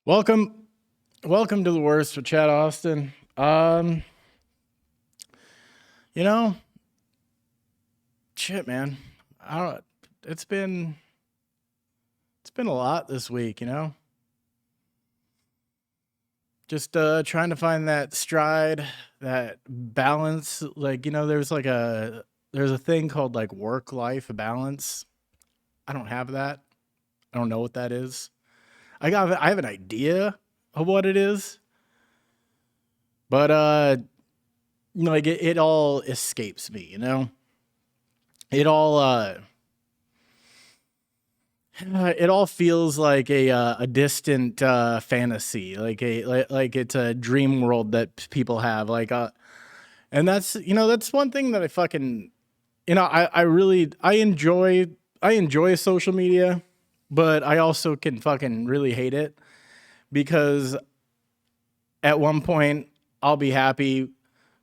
Welcome, welcome to the worst with Chad Austin. You know, shit, man. I don't. It's been it's been a lot this week. Just trying to find that stride, that balance. There's a thing called like work life balance. I don't have that. I don't know what that is. I have an idea of what it is, but it all escapes me. It all it all feels like a distant fantasy, like it's a dream world that people have. And that's one thing that I fucking I really I enjoy social media, but I also can fucking really hate it because at one point I'll be happy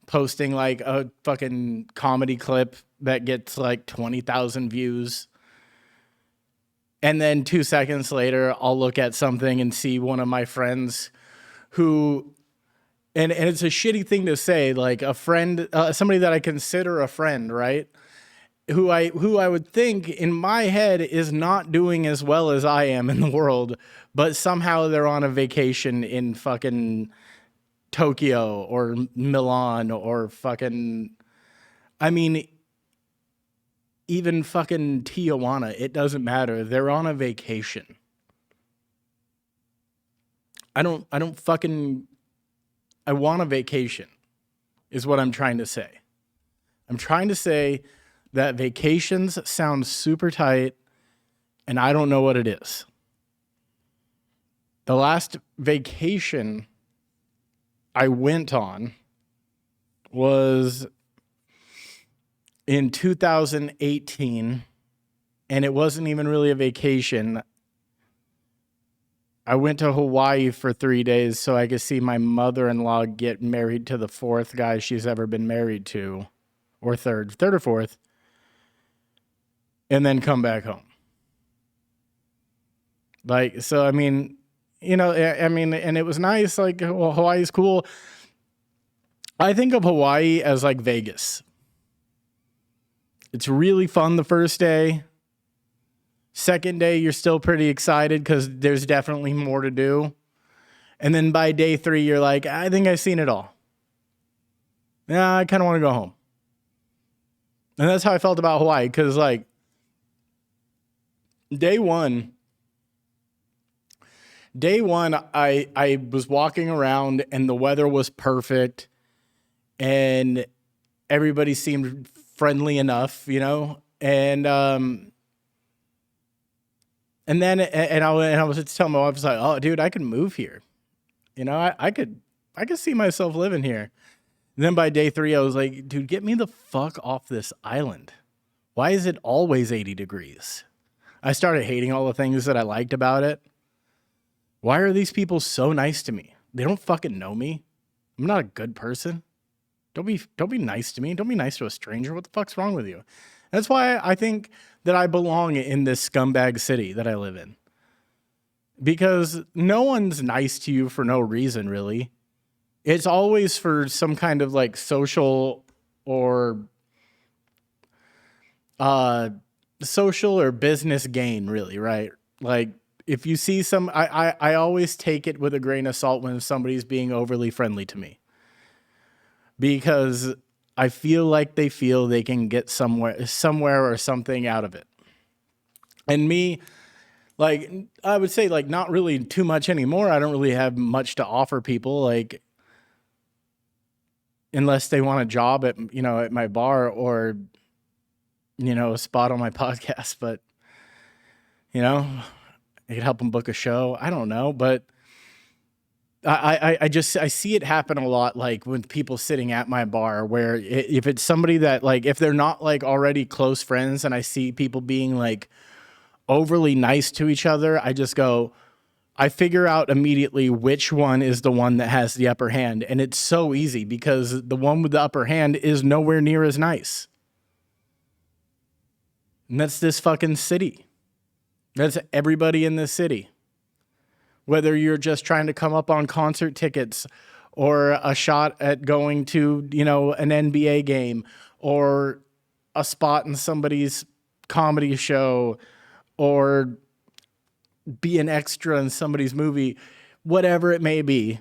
posting like a fucking comedy clip that gets like 20,000 views. And then 2 seconds later, I'll look at something and see one of my friends who, and it's a shitty thing to say, like a friend, somebody that I consider a friend, right? Who I would think in my head is not doing as well as I am in the world, but somehow they're on a vacation in fucking Tokyo or Milan or fucking, I mean, even fucking Tijuana. It doesn't matter. They're on a vacation. I don't fucking, I want a vacation is what I'm trying to say. I'm trying to say that vacations sound super tight and I don't know what it is. The last vacation I went on was in 2018, and it wasn't even really a vacation. I went to Hawaii for 3 days so I could see my mother-in-law get married to the fourth guy she's ever been married to, or third or fourth, and then come back home. Like, so, I mean, and it was nice. Like, well, Hawaii's cool. I think of Hawaii as like Vegas. It's really fun the first day. Second day, you're still pretty excited because there's definitely more to do. And then by day 3, you're like, I think I've seen it all. Yeah, I kind of want to go home. And that's how I felt about Hawaii because, like, day one, I was walking around and the weather was perfect and everybody seemed friendly enough, and then I was just telling my wife, I was like, oh, dude, I could move here. I could see myself living here. And then by day 3, I was like, dude, get me the fuck off this island. Why is it always 80 degrees? I started hating all the things that I liked about it. Why are these people so nice to me? They don't fucking know me. I'm not a good person. Don't be nice to me. Don't be nice to a stranger. What the fuck's wrong with you? That's why I think that I belong in this scumbag city that I live in. Because no one's nice to you for no reason, really. It's always for some kind of like social or business gain, really, right? Like if you see I always take it with a grain of salt when somebody's being overly friendly to me. Because I feel like they feel they can get somewhere or something out of it. And me, like, I would say, like, not really too much anymore. I don't really have much to offer people, like, unless they want a job at my bar or, a spot on my podcast. But, I could help them book a show. I don't know, but I see it happen a lot, like when people sitting at my bar, where if it's somebody that, like, if they're not like already close friends and I see people being like overly nice to each other, I figure out immediately which one is the one that has the upper hand. And it's so easy because the one with the upper hand is nowhere near as nice. And that's this fucking city. That's everybody in this city. whether you're just trying to come up on concert tickets or a shot at going to, an NBA game or a spot in somebody's comedy show or be an extra in somebody's movie, whatever it may be,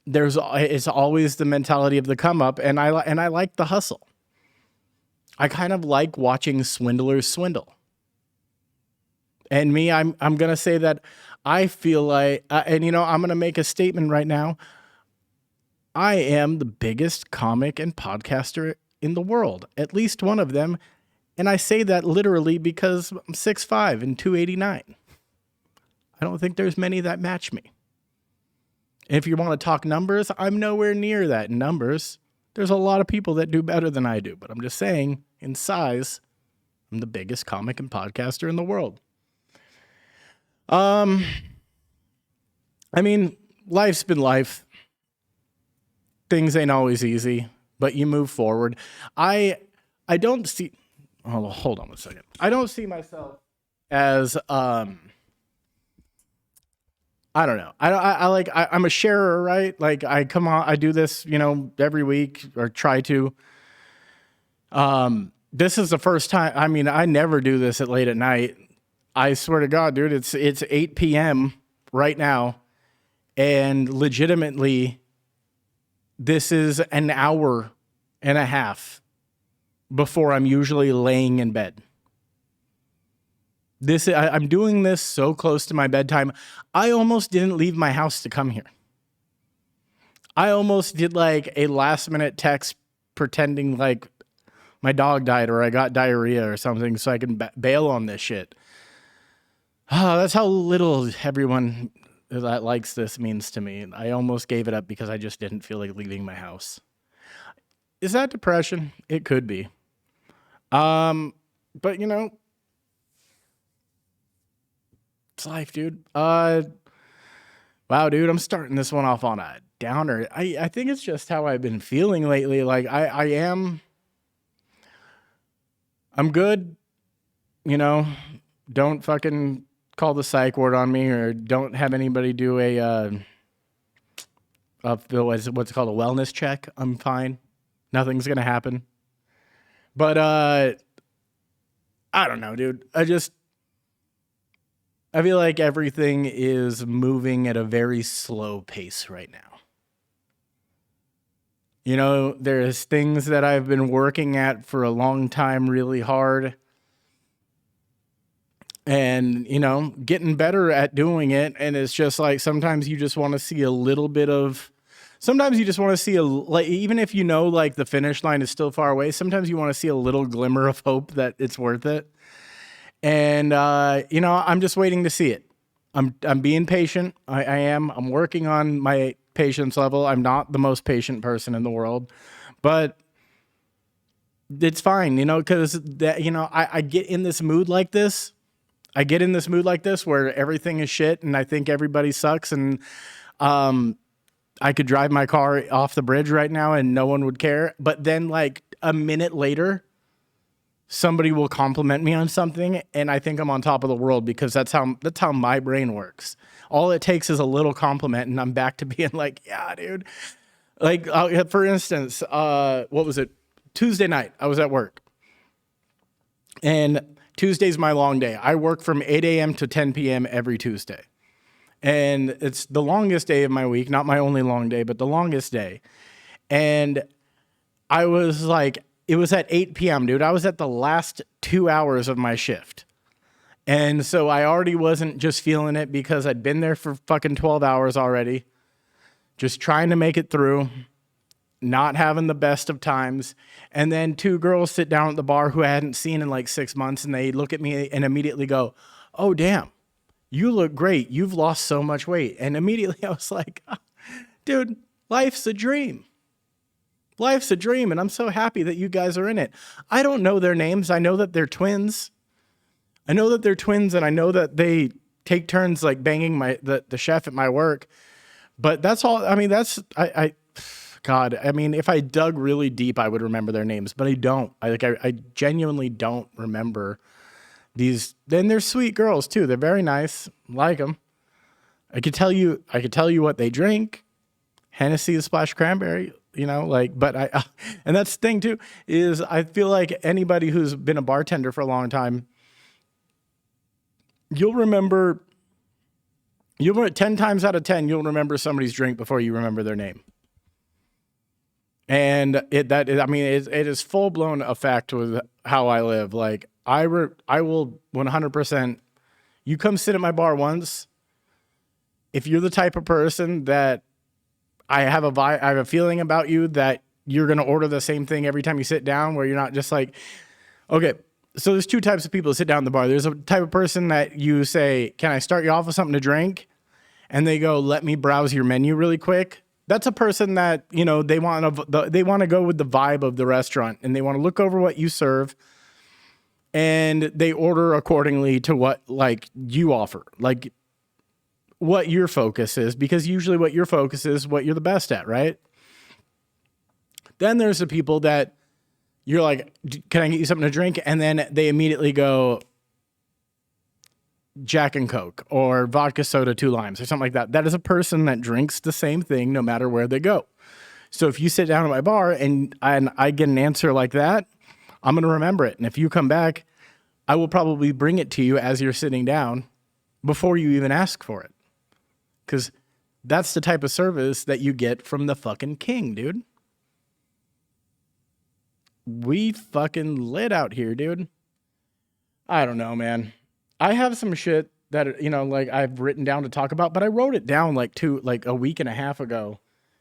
it's always the mentality of the come up. And I like the hustle. I kind of like watching swindlers swindle. And me, I'm going to say that I feel like, I'm going to make a statement right now. I am the biggest comic and podcaster in the world, at least one of them. And I say that literally because I'm 6'5" and 289. I don't think there's many that match me. If you want to talk numbers, I'm nowhere near that in numbers. There's a lot of people that do better than I do, but I'm just saying, in size, I'm the biggest comic and podcaster in the world. Life's been life. Things ain't always easy, but you move forward. I don't see, hold on a second. I don't see myself as, I don't know. I'm a sharer, right? Like I come on, I do this, every week or try to. This is the first time. I never do this at late at night. I swear to God, dude, it's 8 p.m. right now. And legitimately, this is an hour and a half before I'm usually laying in bed. I'm doing this so close to my bedtime. I almost didn't leave my house to come here. I almost did like a last minute text pretending like my dog died or I got diarrhea or something so I can bail on this shit. That's how little everyone that likes this means to me. I almost gave it up because I just didn't feel like leaving my house. Is that depression? It could be. But it's life, dude. Wow, dude, I'm starting this one off on a downer. I think it's just how I've been feeling lately. Like I'm good. Don't fucking call the psych ward on me or don't have anybody do what's it called, a wellness check. I'm fine. Nothing's going to happen. But, I don't know, dude. I feel like everything is moving at a very slow pace right now. There's things that I've been working at for a long time really hard and, getting better at doing it. And it's just like, sometimes you just want to see a little bit of, sometimes you just want to see even if like the finish line is still far away, sometimes you want to see a little glimmer of hope that it's worth it. And, I'm just waiting to see it. I'm being patient. I am. I'm working on my patience level. I'm not the most patient person in the world, but it's fine, because I get in this mood like this. Where everything is shit and I think everybody sucks. And, I could drive my car off the bridge right now and no one would care. But then like a minute later, somebody will compliment me on something and I think I'm on top of the world because that's how my brain works. All it takes is a little compliment and I'm back to being like, yeah, dude. Like, for instance, what was it? Tuesday night, I was at work. And Tuesday's my long day. I work from 8 a.m. to 10 p.m. every Tuesday. And it's the longest day of my week, not my only long day, but the longest day. And I was like, it was at 8 p.m., dude. I was at the last 2 hours of my shift. And so I already wasn't just feeling it because I'd been there for fucking 12 hours already. Just trying to make it through. Not having the best of times. And then two girls sit down at the bar who I hadn't seen in like 6 months. And they look at me and immediately go, oh, damn. You look great. You've lost so much weight. And immediately I was like, oh, dude, life's a dream. Life's a dream. And I'm so happy that you guys are in it. I don't know their names. I know that they're twins. And I know that they take turns like banging the chef at my work. But that's all. I mean, God, I mean, if I dug really deep, I would remember their names, but I don't. I genuinely don't remember these. Then they're sweet girls too. They're very nice. Like them. I could tell you what they drink. Hennessy, the splash cranberry, like, but and that's the thing too, is I feel like anybody who's been a bartender for a long time, you'll remember 10 times out of 10, you'll remember somebody's drink before you remember their name. And it is full blown a fact with how I live. Like I will 100%, you come sit at my bar once. If you're the type of person that I have a feeling about you that you're going to order the same thing every time you sit down, where you're not just like, okay, so there's two types of people that sit down at the bar. There's a type of person that you say, can I start you off with something to drink? And they go, let me browse your menu really quick. That's a person that, they want to go with the vibe of the restaurant, and they want to look over what you serve, and they order accordingly to what like you offer, like what your focus is, because usually what your focus is what you're the best at, right? Then there's the people that you're like, can I get you something to drink? And then they immediately go Jack and Coke or vodka soda, 2 limes or something like that. That is a person that drinks the same thing no matter where they go. So if you sit down at my bar and I get an answer like that, I'm going to remember it. And if you come back, I will probably bring it to you as you're sitting down before you even ask for it. Because that's the type of service that you get from the fucking king, dude. We fucking lit out here, dude. I don't know, man. I have some shit that, like I've written down to talk about, but I wrote it down like a week and a half ago.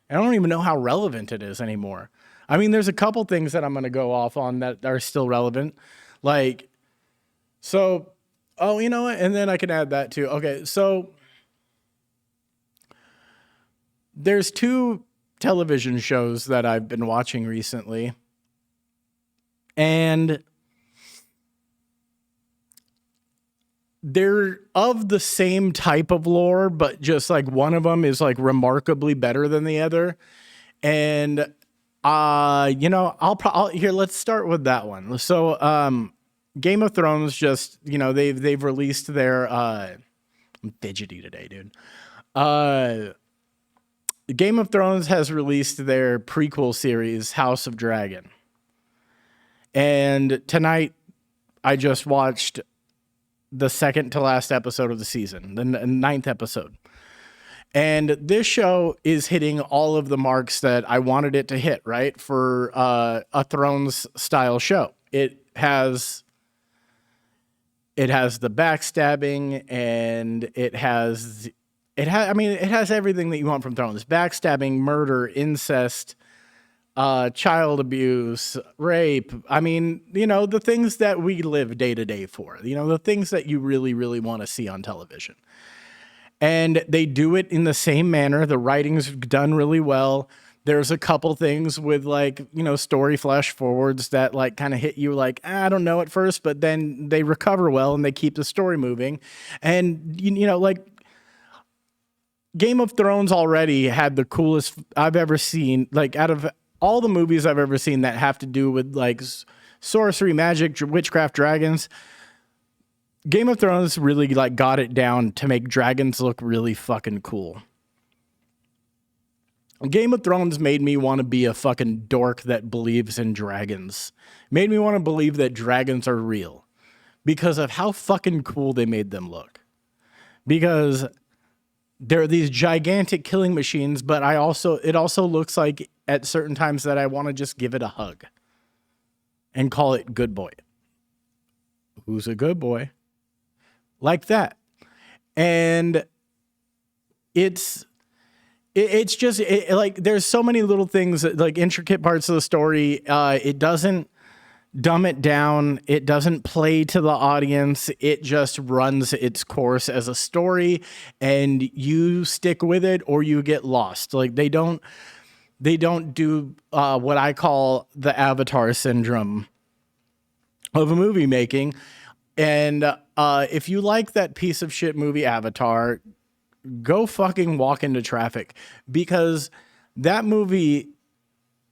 I don't even know how relevant it is anymore. I mean, there's a couple things that I'm going to go off on that are still relevant. Like, so, oh, you know what? And then I can add that too. Okay, so there's 2 television shows that I've been watching recently. And they're of the same type of lore, but just like one of them is like remarkably better than the other. And, here, let's start with that one. So, Game of Thrones just, they've released their, I'm fidgety today, dude. Game of Thrones has released their prequel series, House of Dragon. And tonight I just watched the second to last episode of the season, the 9th episode. And this show is hitting all of the marks that I wanted it to hit, right? For a Thrones style show. It has the backstabbing, and it has everything that you want from Thrones. Backstabbing, murder, incest, child abuse, rape. I mean, the things that we live day to day for, the things that you really, really want to see on television. And they do it in the same manner. The writing's done really well. There's a couple things with like, story flash forwards that like kind of hit you like, I don't know at first, but then they recover well and they keep the story moving. And, like Game of Thrones already had the coolest I've ever seen, like out of all the movies I've ever seen that have to do with like sorcery, magic, witchcraft, dragons. Game of Thrones really like got it down to make dragons look really fucking cool. Game of Thrones made me want to be a fucking dork that believes in dragons. Made me want to believe that dragons are real because of how fucking cool they made them look. Because they're these gigantic killing machines, but it also looks like at certain times that I want to just give it a hug and call it good boy. Who's a good boy? Like that. And it's just like there's so many little things, like intricate parts of the story. It doesn't dumb it down. It doesn't play to the audience. It just runs its course as a story, and you stick with it or you get lost. Like they don't do what I call the Avatar syndrome of a movie making. And if you like that piece of shit movie Avatar, go fucking walk into traffic, because that movie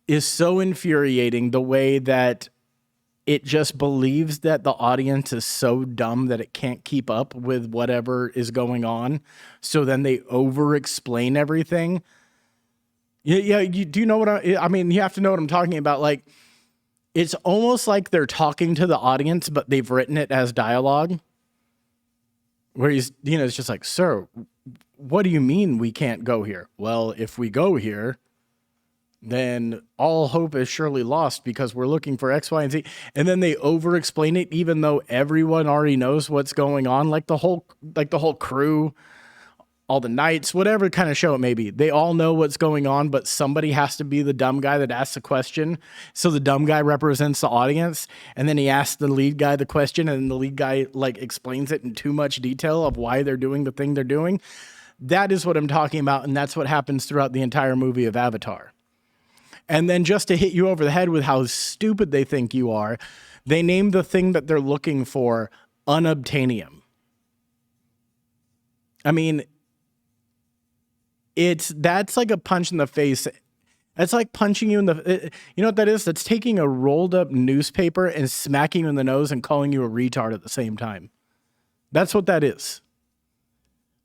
is so infuriating the way that it just believes that the audience is so dumb that it can't keep up with whatever is going on. So then they over explain everything. Yeah. Do you know what I mean? You have to know what I'm talking about. Like, it's almost like they're talking to the audience, but they've written it as dialogue. Where he's, it's just like, sir, what do you mean we can't go here? Well, if we go here, then all hope is surely lost because we're looking for X, Y, and Z. And then they over explain it, even though everyone already knows what's going on. Like the whole crew, all the knights, whatever kind of show it may be. They all know what's going on, but somebody has to be the dumb guy that asks the question. So the dumb guy represents the audience. And then he asks the lead guy the question, and the lead guy like explains it in too much detail of why they're doing the thing they're doing. That is what I'm talking about. And that's what happens throughout the entire movie of Avatar. And then just to hit you over the head with how stupid they think you are, they name the thing that they're looking for unobtainium. I mean, that's like a punch in the face. That's like punching you in the, you know what that is? That's taking a rolled up newspaper and smacking you in the nose and calling you a retard at the same time. That's what that is.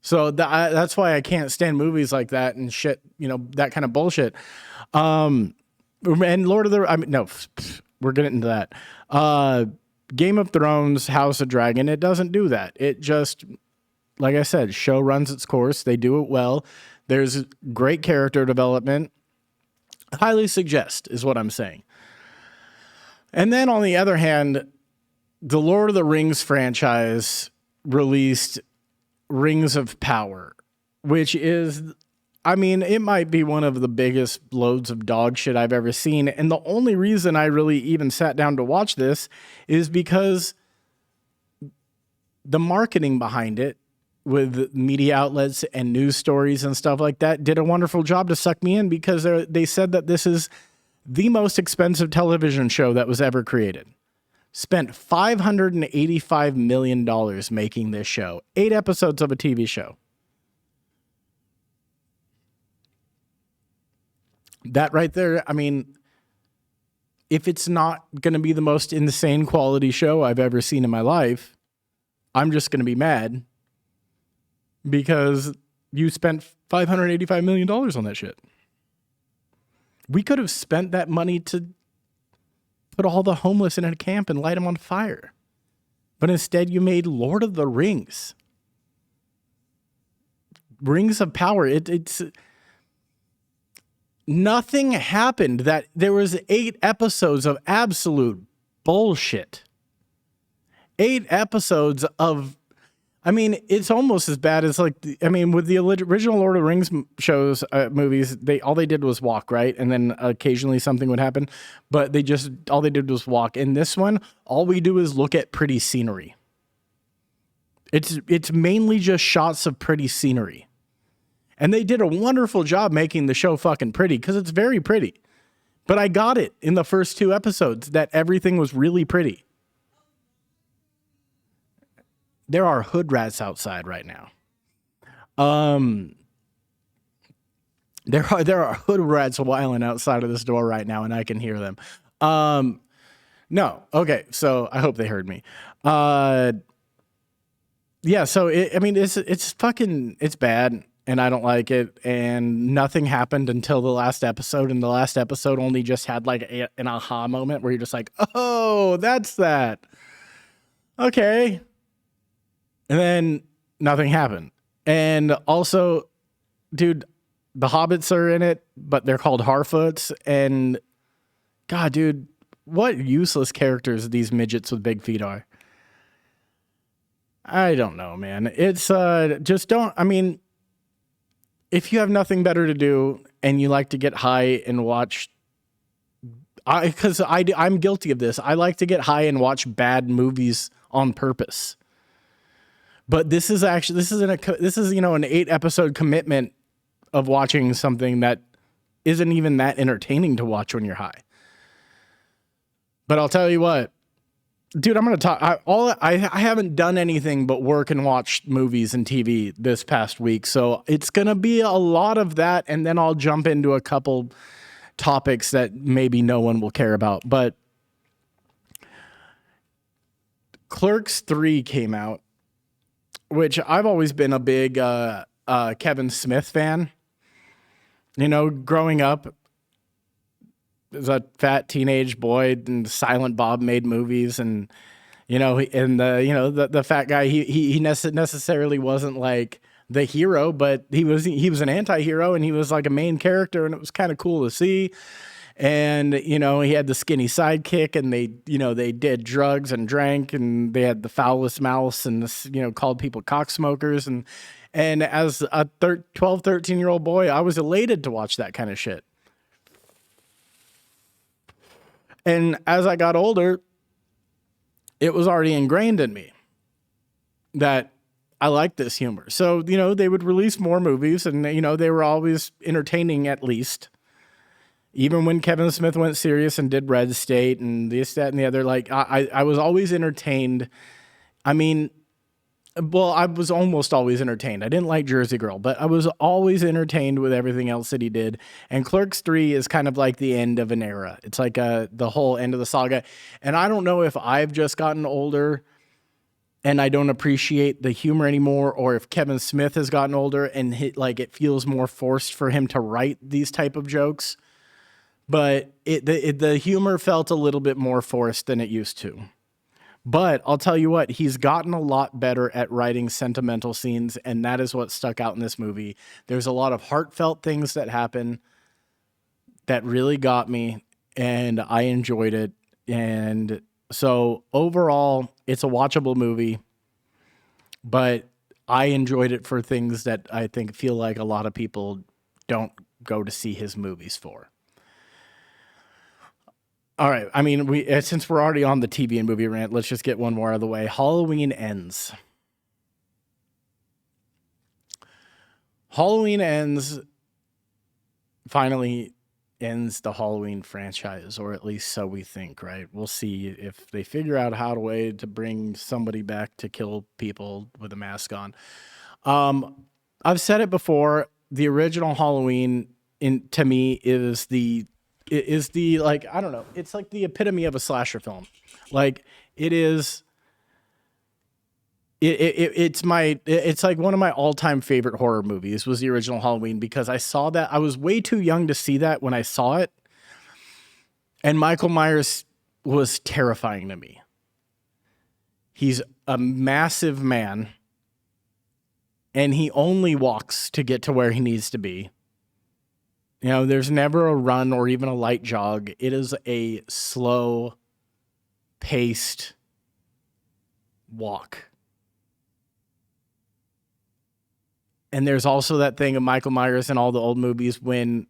So that's why I can't stand movies like that and shit, that kind of bullshit. And Lord of the, no, we're getting into that. Game of Thrones, House of Dragon, it doesn't do that. It just, like I said, show runs its course. They do it well. There's great character development. Highly suggest is what I'm saying. And then on the other hand, the Lord of the Rings franchise released Rings of Power, which is, it might be one of the biggest loads of dog shit I've ever seen. And the only reason I really even sat down to watch this is because the marketing behind it with media outlets and news stories and stuff like that did a wonderful job to suck me in, because they said that this is the most expensive television show that was ever created. Spent $585 million making this show. 8 episodes of a TV show. That right there, if it's not going to be the most insane quality show I've ever seen in my life, I'm just going to be mad because you spent $585 million on that shit. We could have spent that money to put all the homeless in a camp and light them on fire. But instead you made Lord of the Rings. Rings of Power. It's nothing happened. That there was 8 episodes of absolute bullshit. 8 episodes of, it's almost as bad as with the original Lord of the Rings shows, movies, all they did was walk, right? And then occasionally something would happen, but all they did was walk. In this one, all we do is look at pretty scenery. It's mainly just shots of pretty scenery. And they did a wonderful job making the show fucking pretty, because it's very pretty. But I got it in the first 2 episodes that everything was really pretty. There are hood rats outside right now. There are hood rats wilding outside of this door right now, and I can hear them. No, okay, so I hope they heard me. Yeah, so it's bad, and I don't like it, and nothing happened until the last episode, and the last episode only just had like an aha moment where you're just like, oh, that's that. Okay. And then nothing happened. And also, dude, the hobbits are in it, but they're called Harfoots. And God, dude, what useless characters these midgets with big feet are. I don't know, man. It's just don't. If you have nothing better to do and you like to get high and watch, because I'm guilty of this. I like to get high and watch bad movies on purpose. But this is an 8 episode commitment of watching something that isn't even that entertaining to watch when you're high. But I'll tell you what, dude, I'm going to talk. I haven't done anything but work and watch movies and TV this past week. So it's going to be a lot of that. And then I'll jump into a couple topics that maybe no one will care about. But Clerks 3 came out, which I've always been a big Kevin Smith fan. You know, growing up as a fat teenage boy, and Silent Bob made movies, and the fat guy, he necessarily wasn't like the hero, but he was an anti-hero, and he was like a main character, and it was kind of cool to see. And, he had the skinny sidekick, and they did drugs and drank, and they had the foulest mouths, and, called people cocksmokers. And as a 12, 13-year-old boy, I was elated to watch that kind of shit. And as I got older, it was already ingrained in me that I like this humor. So, they would release more movies, and, they were always entertaining at least. Even when Kevin Smith went serious and did Red State and this, that, and the other, like, I was always entertained. I mean, well, I was almost always entertained. I didn't like Jersey Girl, but I was always entertained with everything else that he did. And Clerks 3 is kind of like the end of an era. It's like the whole end of the saga. And I don't know if I've just gotten older and I don't appreciate the humor anymore, or if Kevin Smith has gotten older and it feels more forced for him to write these type of jokes. But the humor felt a little bit more forced than it used to. But I'll tell you what, he's gotten a lot better at writing sentimental scenes, and that is what stuck out in this movie. There's a lot of heartfelt things that happen that really got me, and I enjoyed it. And so overall, it's a watchable movie, but I enjoyed it for things that I feel like a lot of people don't go to see his movies for. All right. I mean, since we're already on the TV and movie rant, let's just get one more out of the way. Halloween Ends. Halloween Ends finally ends the Halloween franchise, or at least so we think, right? We'll see if they figure out how to bring somebody back to kill people with a mask on. I've said it before. The original Halloween, to me, is the like, I don't know, it's like the epitome of a slasher film. Like, it is, it's like one of my all-time favorite horror movies was the original Halloween, because I saw that. I was way too young to see that when I saw it, and Michael Myers was terrifying to me. He's a massive man, and he only walks to get to where he needs to be. There's never a run or even a light jog. It is a slow-paced walk. And there's also that thing of Michael Myers in all the old movies when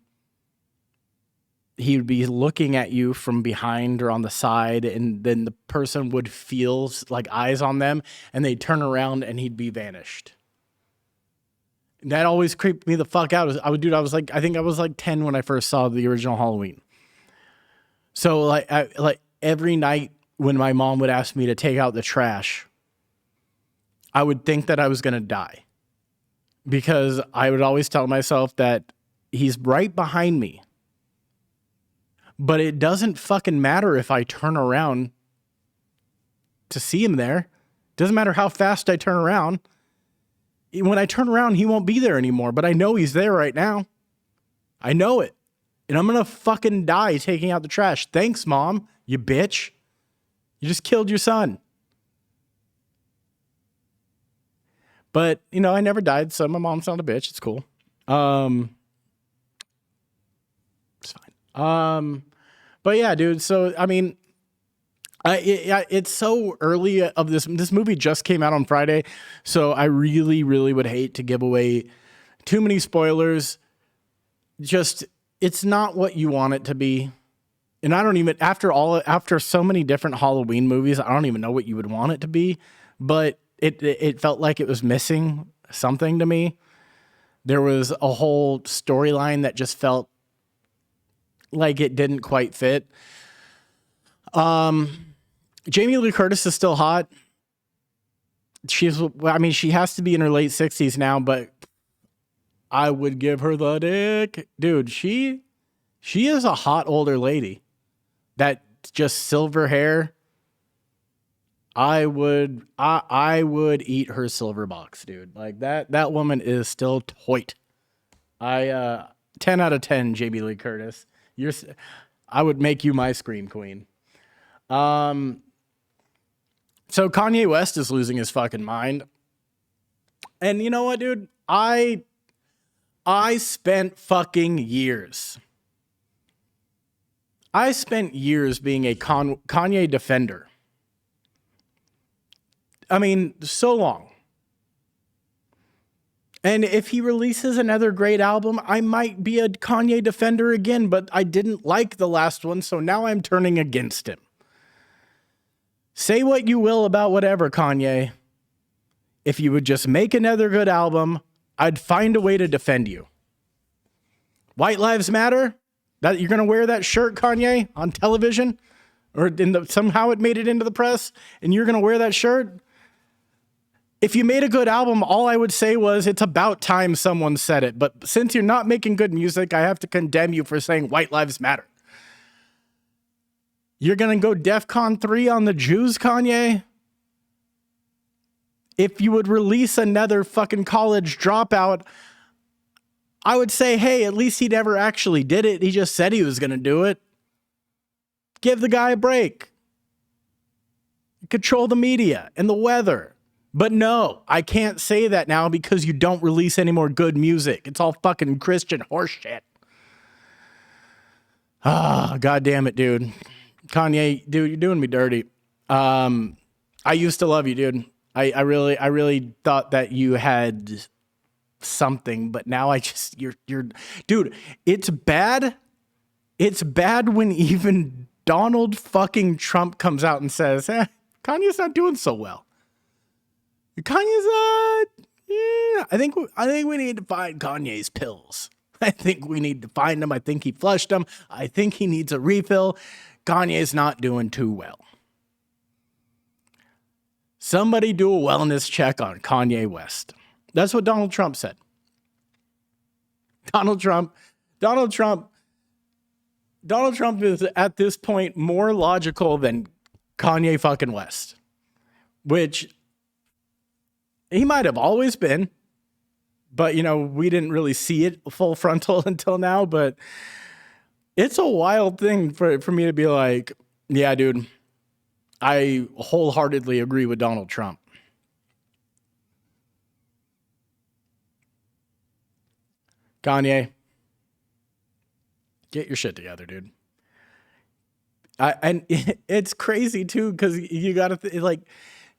he would be looking at you from behind or on the side, and then the person would feel like eyes on them, and they'd turn around and he'd be vanished. That always creeped me the fuck out. I was like 10 when I first saw the original Halloween. So like every night when my mom would ask me to take out the trash, I would think that I was going to die, because I would always tell myself that he's right behind me, but it doesn't fucking matter if I turn around to see him there. Doesn't matter how fast I turn around. When I turn around, he won't be there anymore, but I know he's there right now. I know it. And I'm going to fucking die taking out the trash. Thanks, Mom, you bitch. You just killed your son. But, I never died, so my mom's not a bitch. It's cool. It's fine. But yeah, dude, so, I mean, it's so early of this movie just came out on Friday, so I really, really would hate to give away too many spoilers. Just, it's not what you want it to be. And I don't even, after so many different Halloween movies, I don't even know what you would want it to be, but it felt like it was missing something to me. There was a whole storyline that just felt like it didn't quite fit. Jamie Lee Curtis is still hot. She has to be in her late 60s now, but I would give her the dick. Dude, she is a hot older lady. That just silver hair. I would eat her silver box, dude. Like that woman is still toit. I 10 out of 10, JB Lee Curtis. I would make you my scream queen. So Kanye West is losing his fucking mind. And you know what, dude? I spent fucking years. I spent years being a Kanye defender. I mean, so long. And if he releases another great album, I might be a Kanye defender again, but I didn't like the last one, so now I'm turning against him. Say what you will about whatever, Kanye. If you would just make another good album, I'd find a way to defend you. White Lives Matter? That you're gonna wear that shirt, Kanye, on television? Or somehow it made it into the press, and you're gonna wear that shirt? If you made a good album, all I would say was it's about time someone said it. But since you're not making good music, I have to condemn you for saying White Lives Matter. You're going to go DEFCON 3 on the Jews, Kanye? If you would release another fucking college dropout, I would say, hey, at least he never actually did it. He just said he was going to do it. Give the guy a break. Control the media and the weather. But no, I can't say that now because you don't release any more good music. It's all fucking Christian horseshit. Ah, God damn it, dude. Kanye, dude, you're doing me dirty. I used to love you, dude. I really thought that you had something, but now you're dude, it's bad. It's bad when even Donald fucking Trump comes out and says, Kanye's not doing so well. Kanye's yeah, I think we need to find Kanye's pills. I think we need to find them. I think he flushed them. I think he needs a refill. Kanye's not doing too well. Somebody do a wellness check on Kanye West. That's what Donald Trump said. Donald Trump is at this point more logical than Kanye fucking West, which he might have always been, but, you know, we didn't really see it full frontal until now. But it's a wild thing for me to be like, yeah, dude, I wholeheartedly agree with Donald Trump. Kanye, get your shit together, dude. And it's crazy, too, because you got to, like,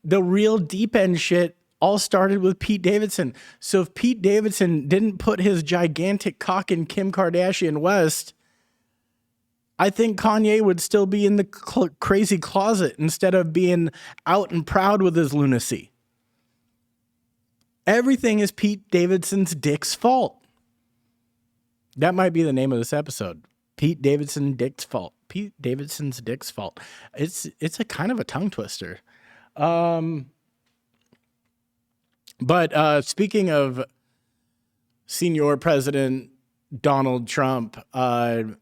the real deep end shit all started with Pete Davidson. So if Pete Davidson didn't put his gigantic cock in Kim Kardashian West, I think Kanye would still be in the crazy closet instead of being out and proud with his lunacy. Everything is Pete Davidson's dick's fault. That might be the name of this episode. Pete Davidson dick's fault. Pete Davidson's dick's fault. It's a kind of a tongue twister. But speaking of Senior President Donald Trump, I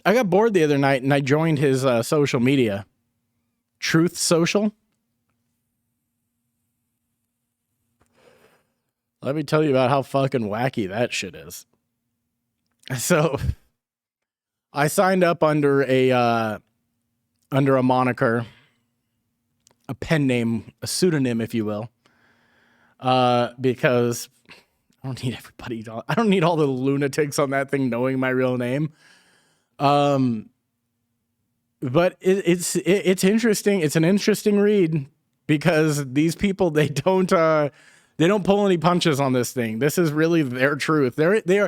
got bored the other night and I joined his social media, Truth Social. Let me tell you about how fucking wacky that shit is. So I signed up under a moniker, a pen name, a pseudonym, if you will. Because I don't need all the lunatics on that thing knowing my real name. But it's interesting. It's an interesting read because these people, they don't pull any punches on this thing. This is really their truth. They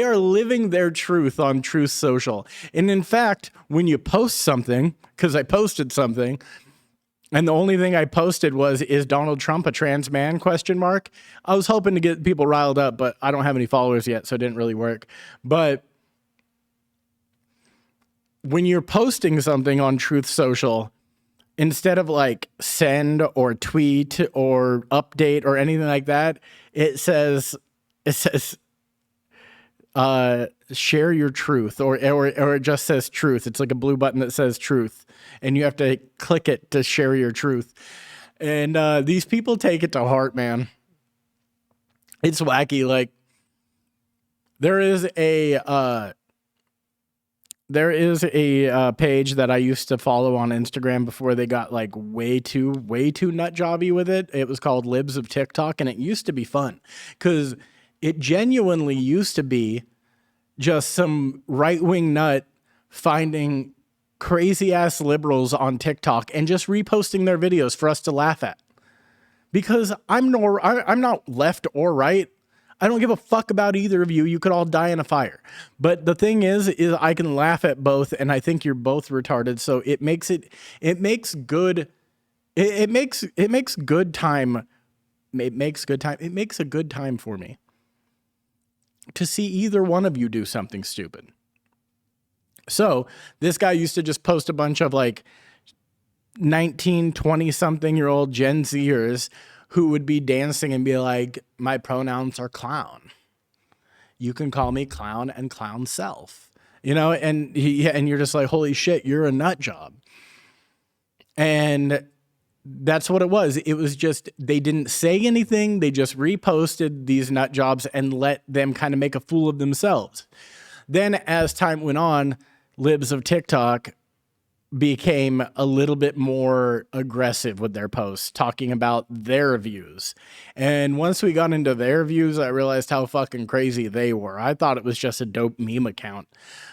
are living their truth on Truth Social. And in fact, when you post something, because I posted something, and the only thing I posted was, is Donald Trump a trans man? ? I was hoping to get people riled up, but I don't have any followers yet, so it didn't really work. But when you're posting something on Truth Social, instead of like send or tweet or update or anything like that, it says share your truth, or it just says truth. It's like a blue button that says truth, and you have to click it to share your truth. And these people take it to heart, man. It's wacky. Like, there is a page that I used to follow on Instagram before they got like way too nut jobby with it. It was called Libs of TikTok, and it used to be fun because it genuinely used to be just some right-wing nut finding crazy ass liberals on TikTok and just reposting their videos for us to laugh at. Because I'm not left or right. I don't give a fuck about either of you. You could all die in a fire. But the thing is I can laugh at both, and I think you're both retarded. So it makes good time for me to see either one of you do something stupid. So this guy used to just post a bunch of like 19, 20 something year old Gen Zers who would be dancing and be like, my pronouns are clown. You can call me clown and clown self, and you're just like, holy shit, you're a nut job. And that's what it was. It was just, they didn't say anything. They just reposted these nut jobs and let them kind of make a fool of themselves. Then as time went on, Libs of TikTok became a little bit more aggressive with their posts, talking about their views. And once we got into their views, I realized how fucking crazy they were. I thought it was just a dope meme account.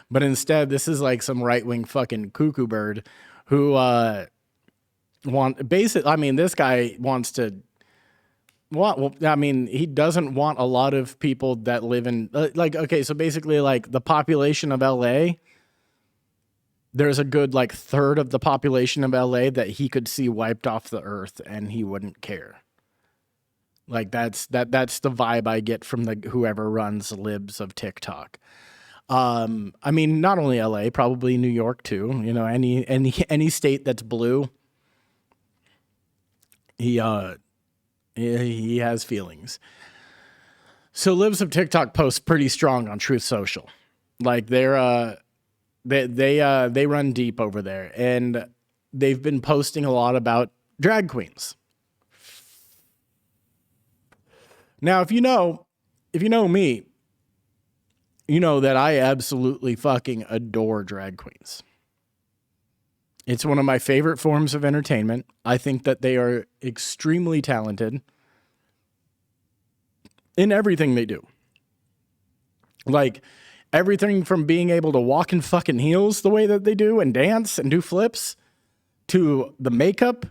But instead, this is like some right-wing fucking cuckoo bird who this guy wants to... he doesn't want a lot of people that live in... so basically, like, the population of LA... There's a good like third of the population of LA that he could see wiped off the earth and he wouldn't care. Like that's the vibe I get from whoever runs Libs of TikTok. Not only LA, probably New York too. Any state that's blue. He has feelings. So Libs of TikTok posts pretty strong on Truth Social. Like they run deep over there, and they've been posting a lot about drag queens. Now, if you know me, you know that I absolutely fucking adore drag queens. It's one of my favorite forms of entertainment. I think that they are extremely talented in everything they do. Like, everything from being able to walk in fucking heels the way that they do and dance and do flips, to the makeup,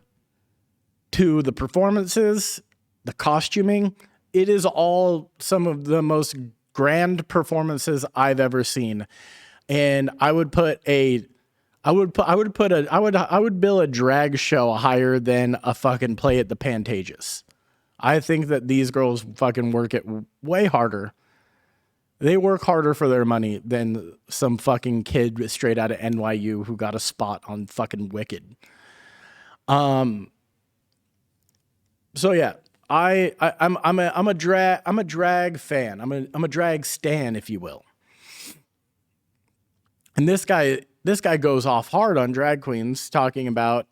to the performances, the costuming. It is all some of the most grand performances I've ever seen. And I would bill a drag show higher than a fucking play at the Pantages. I think that these girls fucking work it way harder. They work harder for their money than some fucking kid straight out of NYU who got a spot on fucking Wicked. So yeah, I'm a drag fan. I'm a drag stan, if you will. And this guy goes off hard on drag queens, talking about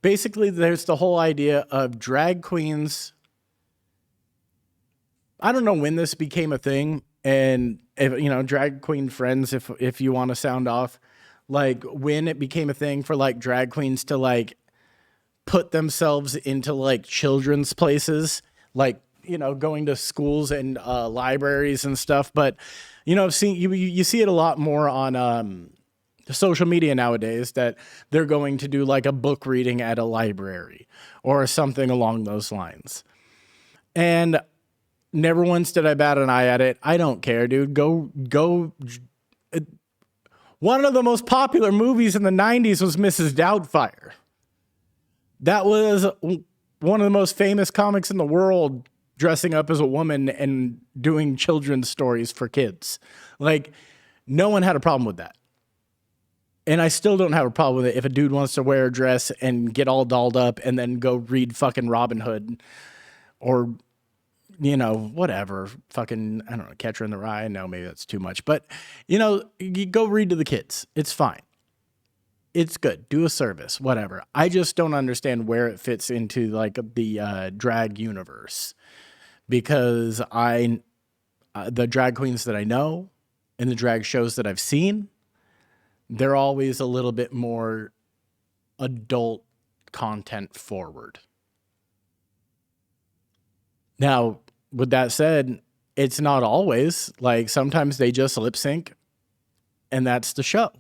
basically there's the whole idea of drag queens. I don't know when this became a thing, and if, drag queen friends, if you want to sound off, like when it became a thing for like drag queens to like put themselves into like children's places, like, going to schools and libraries and stuff. But, you see it a lot more on social media nowadays, that they're going to do like a book reading at a library or something along those lines. And never once did I bat an eye at it. I don't care, dude. Go. One of the most popular movies in the 90s was Mrs. Doubtfire. That was one of the most famous comics in the world, dressing up as a woman and doing children's stories for kids. Like, no one had a problem with that. And I still don't have a problem with it if a dude wants to wear a dress and get all dolled up and then go read fucking Robin Hood or whatever, fucking, I don't know, Catcher in the Rye. No, maybe that's too much, but you go read to the kids. It's fine. It's good. Do a service, whatever. I just don't understand where it fits into like the drag universe, because the drag queens that I know and the drag shows that I've seen, they're always a little bit more adult content forward. Now, with that said, it's not always. Like, sometimes they just lip sync and that's the show.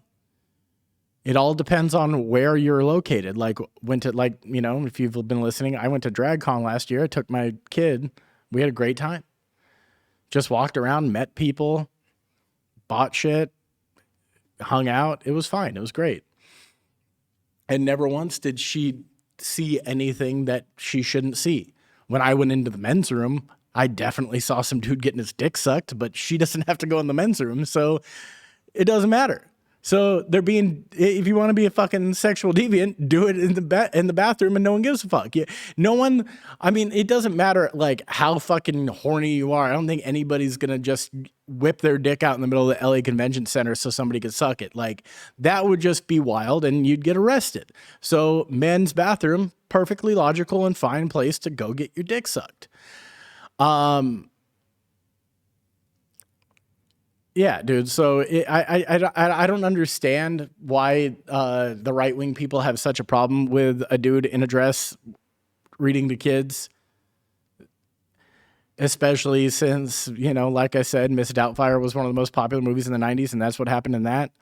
It all depends on where you're located. Like, if you've been listening, I went to DragCon last year. I took my kid. We had a great time. Just walked around, met people, bought shit, hung out. It was fine. It was great. And never once did she see anything that she shouldn't see. When I went into the men's room, I definitely saw some dude getting his dick sucked, but she doesn't have to go in the men's room, so it doesn't matter. So if you want to be a fucking sexual deviant, do it in the bathroom, and no one gives a fuck. It doesn't matter like how fucking horny you are. I don't think anybody's gonna just whip their dick out in the middle of the LA Convention Center so somebody could suck it. Like, that would just be wild, and you'd get arrested. So men's bathroom, perfectly logical and fine place to go get your dick sucked. Yeah, dude. So I don't understand why the right-wing people have such a problem with a dude in a dress reading to kids, especially since, like I said, Miss Doubtfire was one of the most popular movies in the 90s, and that's what happened in that.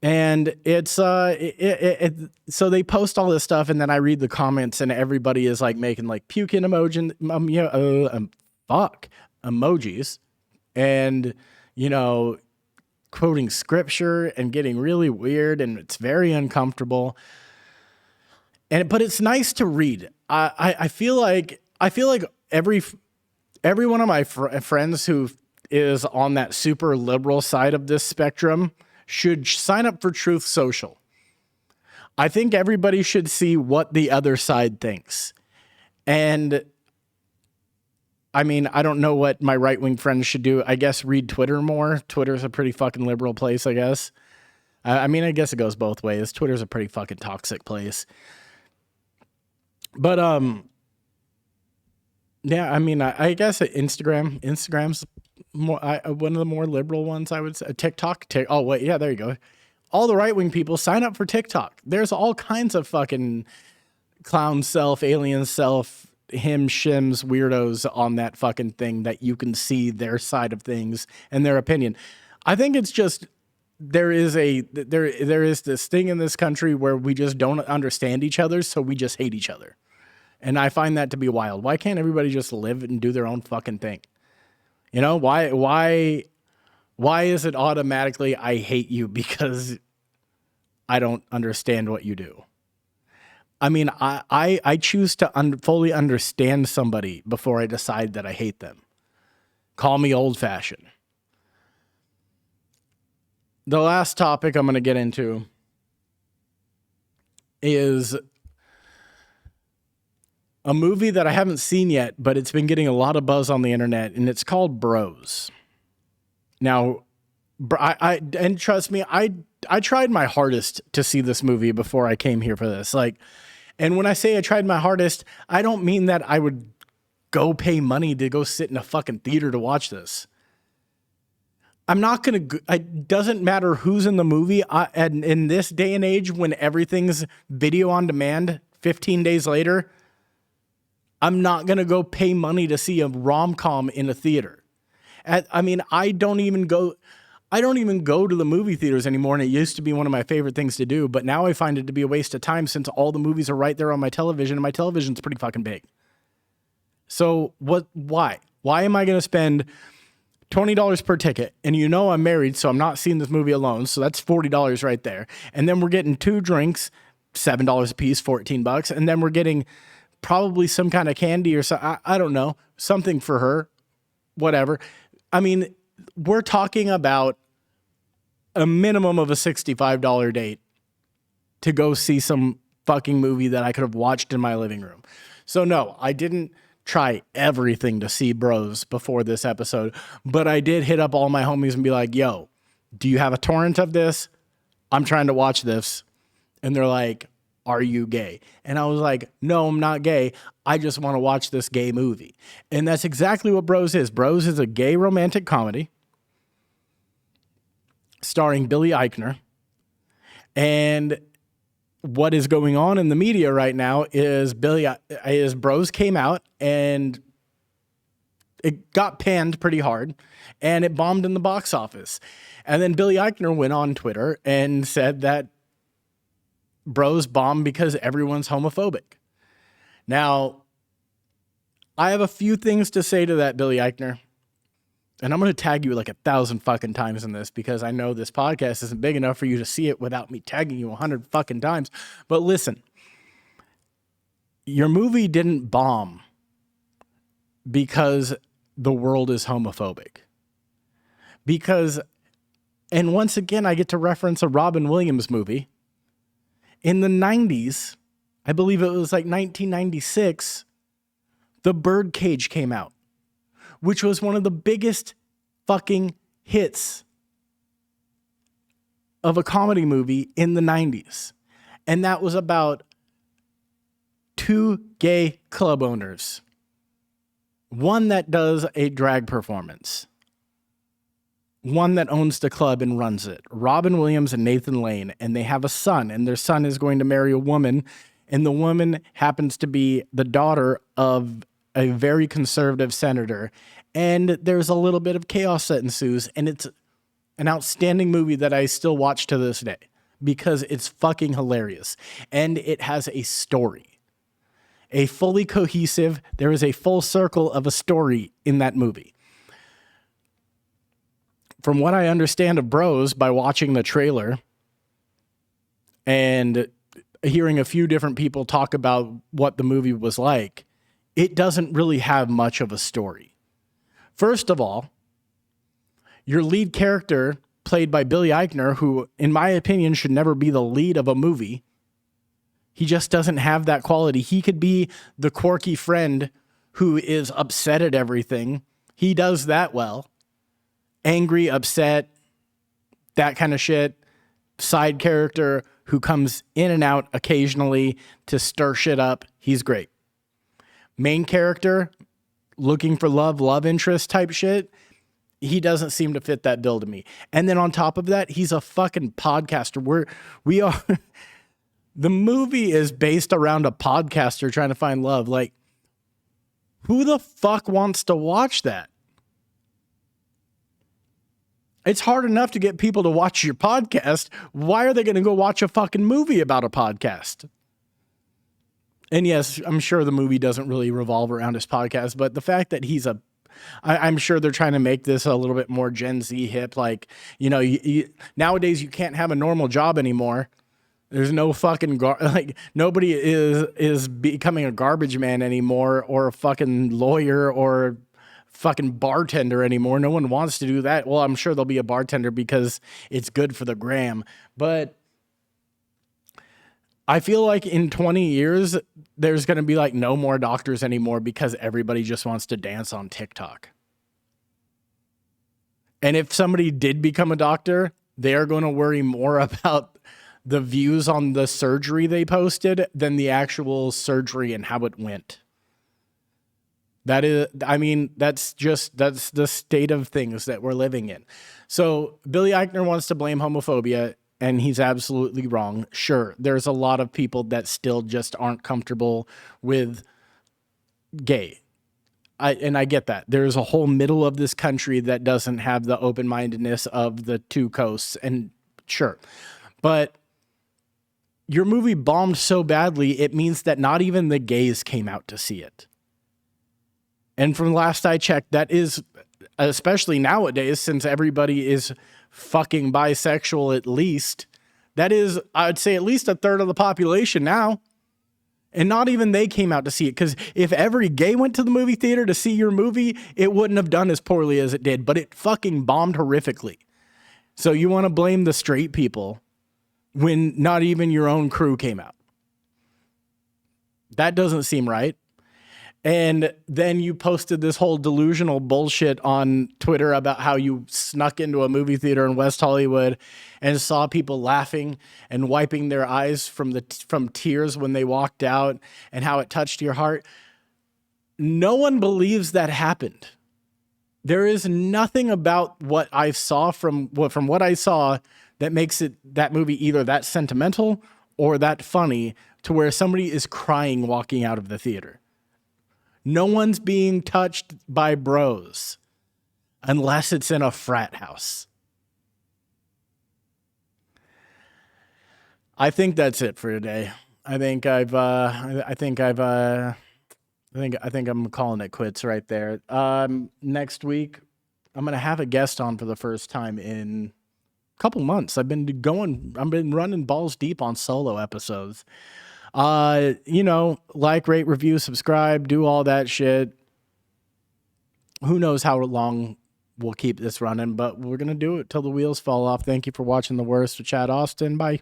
And it's so they post all this stuff, and then I read the comments, and everybody is like making like puking emojis, and quoting scripture and getting really weird, and it's very uncomfortable. But it's nice to read. I feel like every one of my friends who is on that super liberal side of this spectrum should sign up for Truth Social. I think everybody should see what the other side thinks. And I don't know what my right-wing friends should do. I guess read Twitter more. Twitter's a pretty fucking liberal place, I guess. I guess it goes both ways. Twitter's a pretty fucking toxic place. But, yeah, I guess Instagram's more one of the more liberal ones, I would say. TikTok. Oh, wait, yeah, there you go. All the right-wing people, sign up for TikTok. There's all kinds of fucking clown self, alien self, him, shims, weirdos on that fucking thing that you can see their side of things and their opinion. I think it's just there is this thing in this country where we just don't understand each other, so we just hate each other. And I find that to be wild. Why can't everybody just live and do their own fucking thing? Why is it automatically I hate you because I don't understand what you do? I choose to fully understand somebody before I decide that I hate them. Call me old-fashioned. The last topic I'm going to get into is a movie that I haven't seen yet, but it's been getting a lot of buzz on the internet, and it's called Bros. Now, and trust me, I tried my hardest to see this movie before I came here for this. And when I say I tried my hardest, I don't mean that I would go pay money to go sit in a fucking theater to watch this. I'm not going to, it doesn't matter who's in the movie. And in this day and age, when everything's video on demand 15 days later, I'm not going to go pay money to see a rom-com in a theater. I don't even go to the movie theaters anymore, and it used to be one of my favorite things to do, but now I find it to be a waste of time since all the movies are right there on my television, and my television's pretty fucking big. So why? Why am I going to spend $20 per ticket? And I'm married, so I'm not seeing this movie alone, so that's $40 right there. And then we're getting 2 drinks, $7 a piece, $14, and then we're getting probably some kind of candy or something. I don't know, something for her, whatever. We're talking about a minimum of a $65 date to go see some fucking movie that I could have watched in my living room. So no, I didn't try everything to see Bros before this episode, but I did hit up all my homies and be like, yo, do you have a torrent of this? I'm trying to watch this. And they're like, are you gay? And I was like, no, I'm not gay. I just want to watch this gay movie. And that's exactly what Bros is. Bros is a gay romantic comedy starring Billy Eichner. And what is going on in the media right now is Bros came out and it got panned pretty hard and it bombed in the box office. And then Billy Eichner went on Twitter and said that Bros bombed because everyone's homophobic. Now, I have a few things to say to that, Billy Eichner. And I'm going to tag you like 1,000 fucking times in this because I know this podcast isn't big enough for you to see it without me tagging you 100 fucking times. But listen, your movie didn't bomb because the world is homophobic. Because, and once again, I get to reference a Robin Williams movie. In the 90s, I believe it was like 1996, The Birdcage came out, which was one of the biggest fucking hits of a comedy movie in the 90s. And that was about two gay club owners. One that does a drag performance. One that owns the club and runs it. Robin Williams and Nathan Lane. And they have a son. And their son is going to marry a woman. And the woman happens to be the daughter of a very conservative senator. And there's a little bit of chaos that ensues. And it's an outstanding movie that I still watch to this day. Because it's fucking hilarious. And it has a story. A fully cohesive, there is a full circle of a story in that movie. From what I understand of Bros by watching the trailer and hearing a few different people talk about what the movie was like, it doesn't really have much of a story. First of all, your lead character, played by Billy Eichner, who, in my opinion, should never be the lead of a movie, he just doesn't have that quality. He could be the quirky friend who is upset at everything. He does that well. Angry, upset, that kind of shit. Side character who comes in and out occasionally to stir shit up. He's great. Main character, looking for love interest type shit. He doesn't seem to fit that bill to me. And then on top of that, he's a fucking podcaster. We are... The movie is based around a podcaster trying to find love. Like, who the fuck wants to watch that? It's hard enough to get people to watch your podcast. Why are they going to go watch a fucking movie about a podcast? And yes, I'm sure the movie doesn't really revolve around his podcast, but the fact that I'm sure they're trying to make this a little bit more Gen Z hip. Like, you know, nowadays you can't have a normal job anymore. There's no fucking nobody is becoming a garbage man anymore, or a fucking lawyer, or fucking bartender anymore. No one wants to do that. Well, I'm sure there'll be a bartender because it's good for the gram. But I feel like in 20 years, there's going to be like no more doctors anymore because everybody just wants to dance on TikTok. And if somebody did become a doctor, they are going to worry more about the views on the surgery they posted than the actual surgery and how it went. That's the state of things that we're living in. So Billy Eichner wants to blame homophobia, and he's absolutely wrong. Sure, there's a lot of people that still just aren't comfortable with gay. I get that. There's a whole middle of this country that doesn't have the open-mindedness of the two coasts, and sure. But your movie bombed so badly, it means that not even the gays came out to see it. And from last I checked, that is, especially nowadays, since everybody is fucking bisexual at least, that is, I'd say, at least a third of the population now. And not even they came out to see it. Because if every gay went to the movie theater to see your movie, it wouldn't have done as poorly as it did. But it fucking bombed horrifically. So you want to blame the straight people when not even your own crew came out. That doesn't seem right. And then you posted this whole delusional bullshit on Twitter about how you snuck into a movie theater in West Hollywood and saw people laughing and wiping their eyes from tears when they walked out, and how it touched your heart. No one believes that happened. There is nothing about what I saw from what I saw that makes that movie either that sentimental or that funny to where somebody is crying walking out of the theater. No one's being touched by bros unless it's in a frat house. I think that's it for today. I think I'm calling it quits right there. Next week, I'm gonna have a guest on for the first time in a couple months. I've been running balls deep on solo episodes. Like, rate, review, subscribe, do all that shit. Who knows how long we'll keep this running, but we're going to do it till the wheels fall off. Thank you for watching The Worst with Chad Austin. Bye.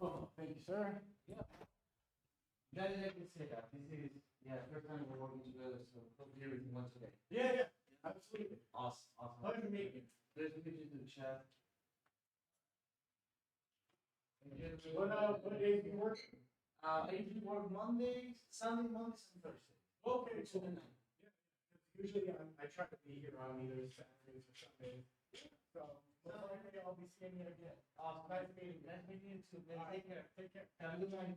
Oh, thank you, sir. Yeah. Yeah, I can say that. This is, first time we're working together, so hopefully everything went okay. Yeah, absolutely. Awesome. Pleasure meeting you. Pleasure to meet you in the chat. What days do you work? I usually work Mondays, Sunday, Mondays, and Thursday. Okay, so then, usually I try to be here on either Saturdays or Sundays. So, I'll be seeing you again. Awesome. Nice meeting you. Nice meeting you too. Take care. Have a good night.